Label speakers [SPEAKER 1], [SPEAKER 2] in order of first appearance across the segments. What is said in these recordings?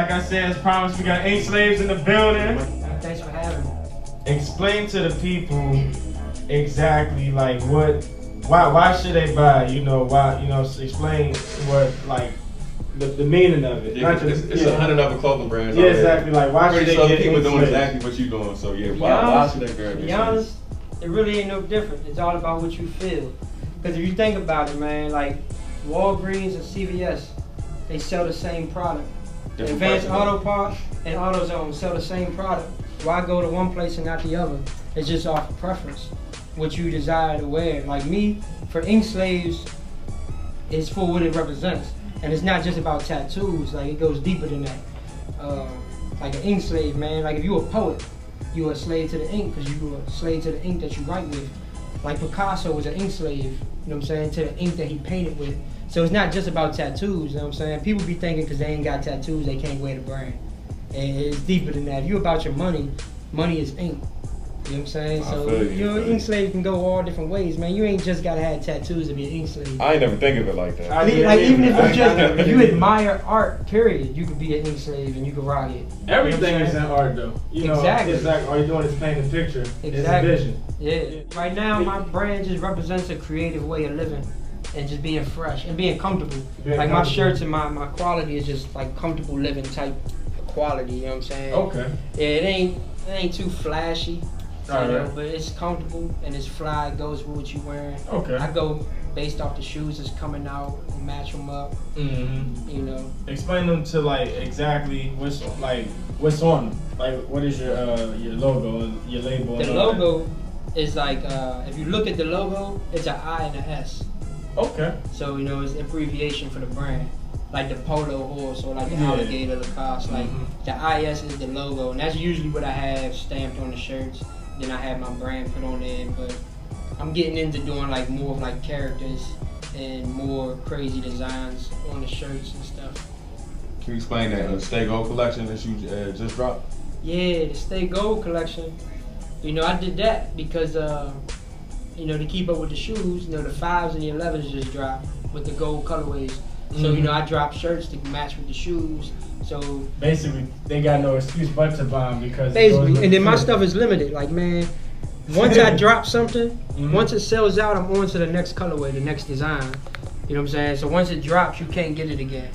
[SPEAKER 1] like I said, as promised, we got Ink Slaves in the building.
[SPEAKER 2] Thanks for having me.
[SPEAKER 1] Explain to the people exactly like why should they buy? You know why? You know, explain what like the meaning of it.
[SPEAKER 3] Yeah, it's 100 other clothing brands.
[SPEAKER 1] Yeah, exactly. Like why should they get
[SPEAKER 3] people
[SPEAKER 1] Ink
[SPEAKER 3] doing
[SPEAKER 1] Slaves?
[SPEAKER 3] exactly what you doing? So yeah, why should they grab
[SPEAKER 2] To
[SPEAKER 3] it?
[SPEAKER 2] be honest, it really ain't no different. It's all about what you feel. Because if you think about it, man, like Walgreens and CVS, they sell the same product. Advanced Auto Parts and AutoZone sell the same product. Why go to one place and not the other? It's just off of preference, what you desire to wear. Like me, for Ink Slaves, it's for what it represents. And it's not just about tattoos, like it goes deeper than that. Like an ink slave, man, like if you're a poet, you're a slave to the ink because you're a slave to the ink that you write with. Like Picasso was an ink slave, you know what I'm saying, to the ink that he painted with. So it's not just about tattoos, you know what I'm saying? People be thinking because they ain't got tattoos, they can't wear the brand. And it's deeper than that. If you're about your money, money is ink. You know what I'm saying? So your ink slave can go all different ways, man. You ain't just gotta have tattoos to be an ink slave.
[SPEAKER 3] I ain't never think of it like that.
[SPEAKER 2] Like even if you admire art, period, you could be an ink slave and you could rock it.
[SPEAKER 1] Everything is in art though. You know,
[SPEAKER 2] Exactly.
[SPEAKER 1] it's like all you're doing is painting a picture.
[SPEAKER 2] Exactly.
[SPEAKER 1] It's a vision.
[SPEAKER 2] Yeah. Right now, my brand just represents a creative way of living and just being fresh and being comfortable. My shirts and my quality is just like comfortable living type of quality. You know what I'm saying?
[SPEAKER 1] Okay.
[SPEAKER 2] Yeah, it ain't too flashy.
[SPEAKER 1] All
[SPEAKER 2] You know,
[SPEAKER 1] right.
[SPEAKER 2] but it's comfortable and it's fly. It goes with what you're wearing.
[SPEAKER 1] Okay.
[SPEAKER 2] I go based off the shoes that's coming out and match them up.
[SPEAKER 1] Mm-hmm.
[SPEAKER 2] You know.
[SPEAKER 1] Explain them to like exactly what's on them. Like what is your logo and your label?
[SPEAKER 2] The
[SPEAKER 1] and all
[SPEAKER 2] logo is like if you look at the logo, it's an I and an S.
[SPEAKER 1] that? Okay.
[SPEAKER 2] So you know it's abbreviation for the brand. Like the polo horse or like the alligator Lacoste. Like the IS is the logo, and that's usually what I have stamped on the shirts. Then I have my brand put on there, but I'm getting into doing like more of like characters and more crazy designs on the shirts and stuff.
[SPEAKER 3] Can you explain that Stay Gold collection that you just dropped?
[SPEAKER 2] Yeah, the Stay Gold collection. You know, I did that because you know, to keep up with the shoes. You know, the 5s and the 11s just dropped with the gold colorways. So you know, I dropped shirts to match with the shoes. So
[SPEAKER 1] basically, they got no excuse but to buy them because
[SPEAKER 2] basically, and then my stuff is limited. Like man, once I drop something, once it sells out, I'm on to the next colorway, the next design. You know what I'm saying? So once it drops, you can't get it again.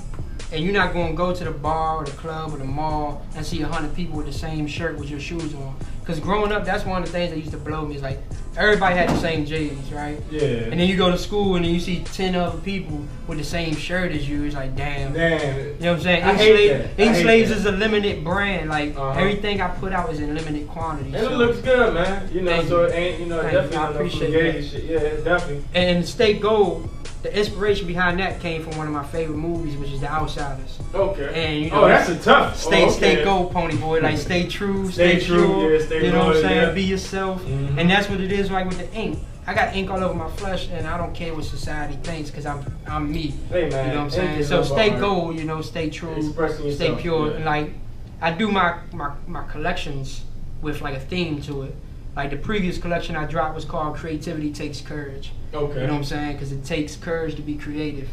[SPEAKER 2] And you're not gonna go to the bar or the club or the mall and see 100 people with the same shirt with your shoes on. Cause growing up, that's one of the things that used to blow me. Is like everybody had the same J's, right?
[SPEAKER 1] Yeah.
[SPEAKER 2] And then you go to school and then you see 10 other people with the same shirt as you. It's like damn.
[SPEAKER 1] Damn.
[SPEAKER 2] You know what I'm saying?
[SPEAKER 1] I hate that.
[SPEAKER 2] Ink
[SPEAKER 1] I hate
[SPEAKER 2] Slaves
[SPEAKER 1] that.
[SPEAKER 2] is a limited brand. Like everything I put out is in limited quantity.
[SPEAKER 1] And it looks good, man. You know,
[SPEAKER 2] Thank
[SPEAKER 1] so
[SPEAKER 2] you.
[SPEAKER 1] it ain't, you know,
[SPEAKER 2] Thank you.
[SPEAKER 1] definitely
[SPEAKER 2] I
[SPEAKER 1] no
[SPEAKER 2] appreciate
[SPEAKER 1] fugazi
[SPEAKER 2] that.
[SPEAKER 1] shit. Yeah, it's definitely.
[SPEAKER 2] And Stay Gold, the inspiration behind that came from one of my favorite movies, which is The Outsiders.
[SPEAKER 1] Okay.
[SPEAKER 2] And you know,
[SPEAKER 1] that's a tough.
[SPEAKER 2] Stay gold, pony boy. Like stay true,
[SPEAKER 1] Stay true,
[SPEAKER 2] pure.
[SPEAKER 1] yeah, stay
[SPEAKER 2] you know what I'm
[SPEAKER 1] loyal,
[SPEAKER 2] saying?
[SPEAKER 1] yeah.
[SPEAKER 2] Be yourself. And that's what it is like with the ink. I got ink all over my flesh, and I don't care what society thinks, cause I'm me.
[SPEAKER 1] Hey man,
[SPEAKER 2] you know what I'm
[SPEAKER 1] ink
[SPEAKER 2] saying?
[SPEAKER 1] is
[SPEAKER 2] So
[SPEAKER 1] about
[SPEAKER 2] stay
[SPEAKER 1] art.
[SPEAKER 2] gold, you know, stay true,
[SPEAKER 1] Expressing
[SPEAKER 2] stay
[SPEAKER 1] yourself,
[SPEAKER 2] pure.
[SPEAKER 1] yeah.
[SPEAKER 2] And like, I do my collections with like a theme to it. Like the previous collection I dropped was called Creativity Takes Courage.
[SPEAKER 1] Okay.
[SPEAKER 2] You know what I'm saying? Because it takes courage to be creative,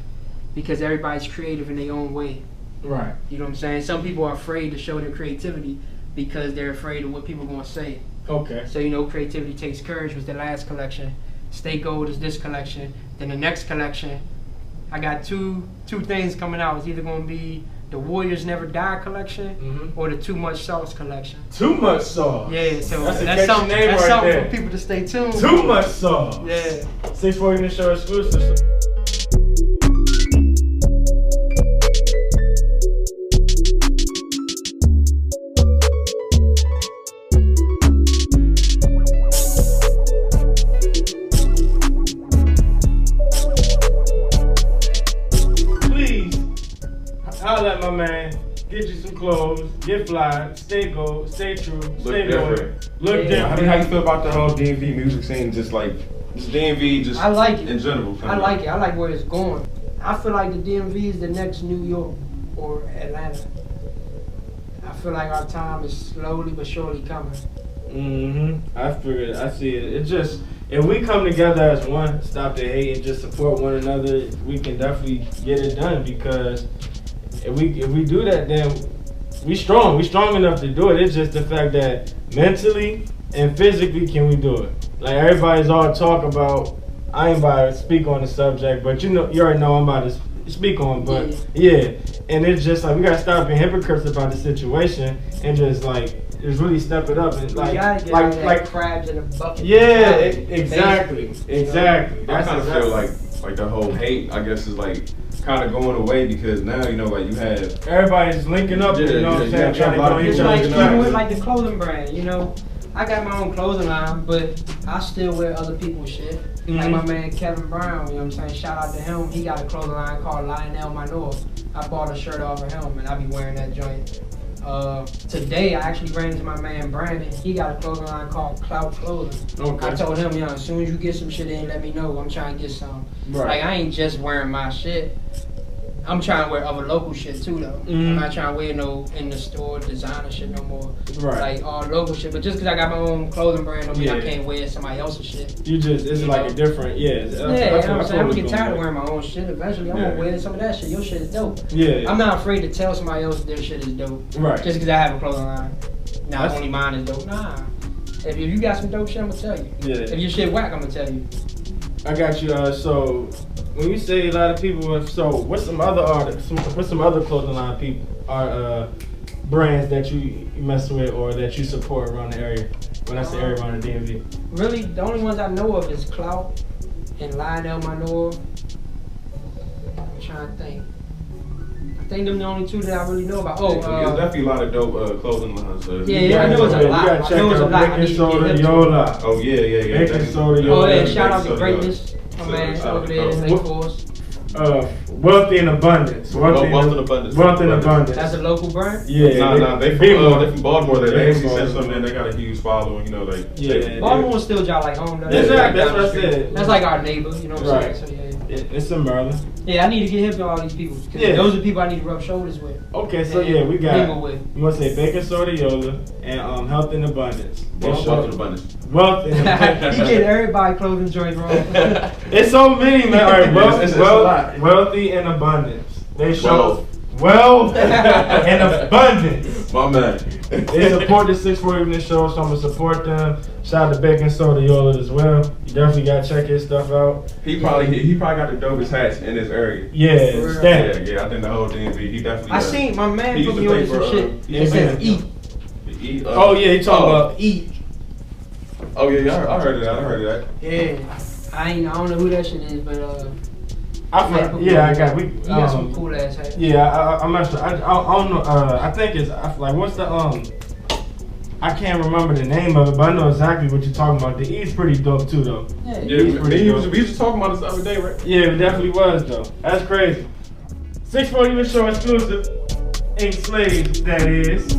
[SPEAKER 2] because everybody's creative in their own way.
[SPEAKER 1] Right.
[SPEAKER 2] You know what I'm saying? Some people are afraid to show their creativity because they're afraid of what people are going to say.
[SPEAKER 1] Okay.
[SPEAKER 2] So, you know, Creativity Takes Courage was the last collection. Stay Gold is this collection. Then the next collection, I got two things coming out. It's either going to be the Warriors Never Die collection or the Too Much Sauce collection.
[SPEAKER 1] Too much sauce.
[SPEAKER 2] Yeah, so
[SPEAKER 1] That's a
[SPEAKER 2] that's
[SPEAKER 1] catchy
[SPEAKER 2] something,
[SPEAKER 1] name
[SPEAKER 2] that's
[SPEAKER 1] right
[SPEAKER 2] something
[SPEAKER 1] there.
[SPEAKER 2] for people to stay tuned.
[SPEAKER 1] Too much sauce.
[SPEAKER 2] Yeah.
[SPEAKER 1] 640 in the show exclusive. Please holla at my man. Get you some clothes. Get fly. Stay gold. Stay true. Stay loyal.
[SPEAKER 3] different.
[SPEAKER 1] Look
[SPEAKER 2] Yeah.
[SPEAKER 1] different.
[SPEAKER 3] How you feel about the whole DMV music scene? Just DMV, just
[SPEAKER 2] I like it.
[SPEAKER 3] in general.
[SPEAKER 2] I like it. I like where it's going. I feel like the DMV is the next New York or Atlanta. I feel like our time is slowly but surely coming.
[SPEAKER 1] I figured. I see it. It just, if we come together as one, stop the hate and just support one another, we can definitely get it done. Because if we do that, then we strong enough to do it. It's just the fact that mentally and physically, can we do it? Like everybody's all talk about. I ain't about to speak on the subject, but you already know I'm about to speak on. But yeah, and it's just like we gotta stop being hypocrites about the situation and just really step it up and
[SPEAKER 2] like crabs in a bucket.
[SPEAKER 1] Yeah, exactly.
[SPEAKER 3] I kind of feel like the whole hate, I guess, is like kind of going away because now you have
[SPEAKER 1] everybody's linking up. You know what I'm saying? Trying to go
[SPEAKER 2] It's like even with like the clothing brand, you know. I got my own clothing line, but I still wear other people's shit. Mm-hmm. Like my man Kevin Brown, you know what I'm saying? Shout out to him. He got a clothing line called Lionel Minor. I bought a shirt off of him, and I be wearing that joint. Today, I actually ran into my man Brandon. He got a clothing line called Clout Clothing. Okay. I told him, as soon as you get some shit in, let me know. I'm trying to get some. Right. Like, I ain't just wearing my shit. I'm trying to wear other local shit too, though. I'm not trying to wear no in the store designer shit no more. Right. Like all local shit. But just because I got my own clothing brand don't mean I can't wear somebody else's shit.
[SPEAKER 1] It's like a different,
[SPEAKER 2] that's you know what I'm saying? I'm gonna get tired of wearing my own shit. Eventually, I'm gonna wear some of that shit. Your shit is dope. Yeah. I'm not afraid to tell somebody else their shit is dope. Right. Just because I have a clothing line. Nah, only mine is dope. Nah. If you got some dope shit, I'm gonna tell you. Yeah. If your shit whack, I'm gonna tell you.
[SPEAKER 1] I got you. So when you say a lot of people, so what's some other artists? What's some other clothing line people are brands that you mess with or that you support around the area? When I say area, around the DMV.
[SPEAKER 2] Really, the only ones I know of is Clout and Lionel Minor. I'm trying to think. I think them the only two that I really know about.
[SPEAKER 3] There's definitely a lot of dope clothing lines.
[SPEAKER 2] I know it's a lot.
[SPEAKER 1] You gotta check out Baking Soda Yola.
[SPEAKER 3] Oh yeah.
[SPEAKER 1] Baking Soda Yola.
[SPEAKER 2] Oh yeah, shout out to Greatness. My man over there in Lake Forest.
[SPEAKER 1] Wealthy and Abundance. Wealth and Abundance.
[SPEAKER 2] That's a local brand?
[SPEAKER 1] Yeah.
[SPEAKER 3] They from Baltimore. They actually sent something in. They got a huge following,
[SPEAKER 2] Baltimore still job like home.
[SPEAKER 1] Exactly, that's what I said.
[SPEAKER 2] That's like our neighbor, you know what I'm saying? So
[SPEAKER 1] it's in Maryland.
[SPEAKER 2] Yeah, I need to get hip to all these people. Those are people I need to rub shoulders with.
[SPEAKER 1] Okay, so we got, you want to say Baking Soda Yola and Health and Abundance.
[SPEAKER 3] Wealth and Abundance.
[SPEAKER 1] Wealth and Abundance.
[SPEAKER 2] He get everybody clothing joint wrong.
[SPEAKER 1] It's so many, man. All right, Wealthy and Abundance. They show wealth and abundance.
[SPEAKER 3] My man.
[SPEAKER 1] They support the 640 Evening Show, so I'm going to support them. Shout out to Baking Soda Yola as well. You definitely got to check his stuff out.
[SPEAKER 3] He probably got the dopest hats in this area.
[SPEAKER 1] Yeah, stand.
[SPEAKER 3] Yeah, I think the whole DMV, he definitely
[SPEAKER 2] I seen my man put me on some shit. It says eat.
[SPEAKER 1] He talking about eat.
[SPEAKER 3] Oh yeah, I heard of that.
[SPEAKER 2] Yeah. I don't know who that shit is, but
[SPEAKER 1] I got.
[SPEAKER 2] He got some cool ass hats.
[SPEAKER 1] Yeah, I'm not sure. I don't know. I think it's what's the I can't remember the name of it, but I know exactly what you're talking about. The E's pretty dope too, though.
[SPEAKER 3] We was talking about this the other day, right?
[SPEAKER 1] Yeah, it definitely was though. That's crazy. 640 Show exclusive. Ink Slaves, that is.